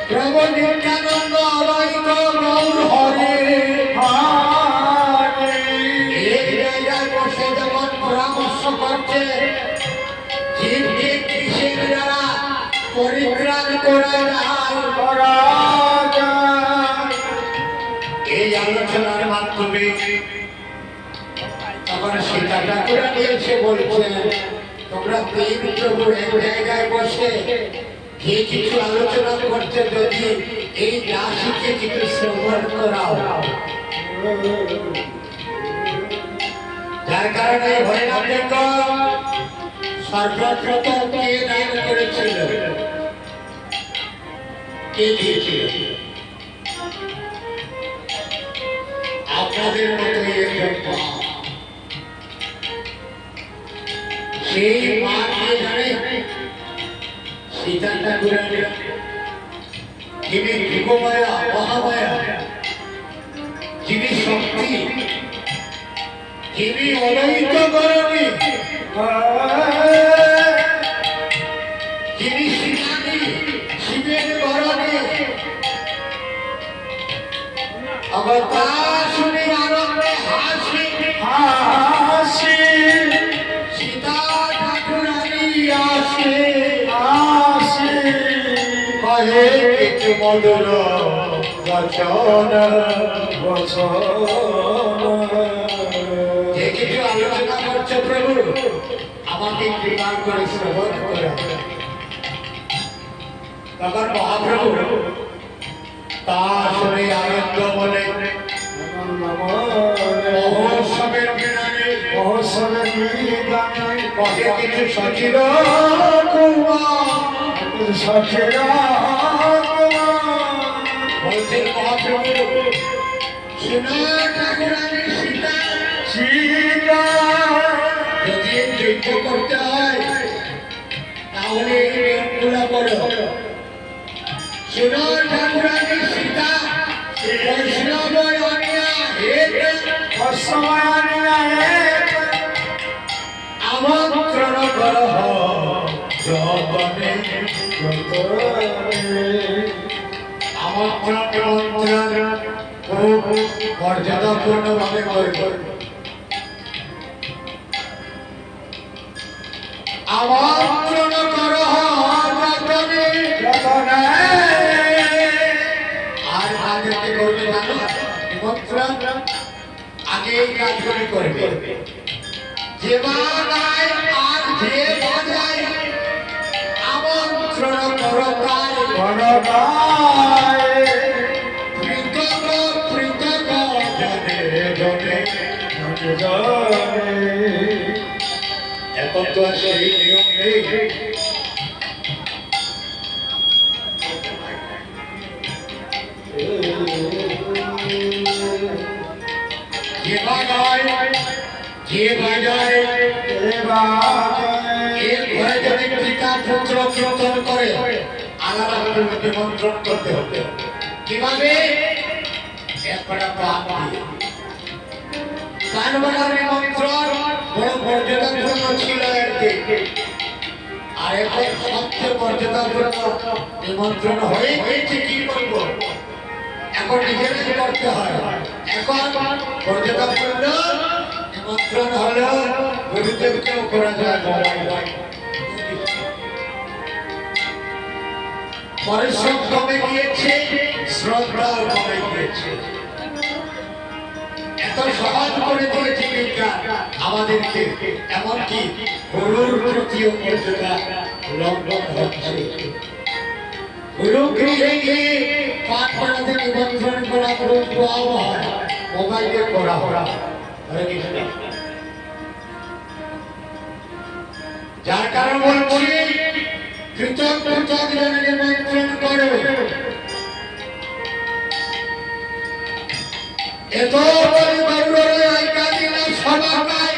প্রভু নিত্যানন্দ অদ্বৈত গৌর হরে হরে। এই জায়গায় বসে যখন পরামর্শ করছে জীবকে কিসের দ্বারা পরিত্রাণ করা যায়, এই আলোচনার মাধ্যমে তখন সীতা ঠাকুরা এসে বলছেন তোমরা তিন প্রভু এক জায়গায় বসে যে কিছু আলোচনা করছে যদি এই দাসীকে কিছু শ্রবণ করাও। যার কারণে হরিনাথ সর্বপ্রথম কে দান করেছিল, কে দিয়েছিল? আপনাদের মতো একজন সেই মা কে জানে? সীতা ঠাকুরের যিনি যুগমায়া মহামায়া, যিনি শক্তি, যিনি অনন্ত করণী, যিনি শিবানী শিবের করণী, আবার তা শুনে আনন্দে হাসি হাসি সীতা ঠাকুরানী আসে আসে কহে কিছু মধুর বচন যে কিছু আলোচনা করছে প্রভু আমাকে কৃপা করে শ্রবণ করে। তখন মহাপ্রভু তা শুনে আনন্দ মনে মহোৎসবের পথে কিছু সচির বলছেন মহাপ্রভু সীতা ঠাকুরানী সীতা সীতা যদি যজ্ঞ করতে হয় তাহলে নিয়মগুলো বলো। সীতা ঠাকুরানী সীতা বৈষ্ণব অনিয়া হেত আমন্ত্রণ কর যতনে আমন্ত্রণ খুব মর্যাদাপূর্ণ ভাবে করবে। আমন্ত্রণ কর যতনে আর আগে করবে জানো নিমন্ত্রণ আগে এই কাজগুলি করবে। যে বাজায় আর যে বাজায় আমন্ত্রণ করো তাই পৃথক পৃথক জনে জনে এখন তো আর সেই নিয়ম নেই। যে বাজায় যে বাজায় এর ঘরে যদি পিতা পুত্র কীর্তন করে আলাদা নিমন্ত্রণ করতে হবে। কিভাবে? একটা গান বাজার নিমন্ত্রণ বড় মর্যাদাপূর্ণ ছিল একদিকে, আর এখন সবচেয়ে মর্যাদাপূর্ণ নিমন্ত্রণ হয়ে গেছে। কি করবো এখন নিজেরাই করতে হয়। এখন মর্যাদাপূর্ণ নিমন্ত্রণ হলো গুরুদেবকেও করা যায়, পরিশ্রম কমে গিয়েছে, শ্রদ্ধাও কমে গিয়েছে। এত সহজ করে দিয়েছে বিজ্ঞান আমাদেরকে, এমনকি গুরুর প্রতিও মর্যাদা লঙ্ঘন হচ্ছে। গুরু গৃহে গিয়ে পাঠ পড়াতে নিমন্ত্রণ করা গুরু দোয়াও হয়, মোবাইলে করা হয়। যার কারণ বলছি পৃথক পৃথক জনে নিমন্ত্রণ করো। এত বড় গৌরবে আইকা দিলে সবাই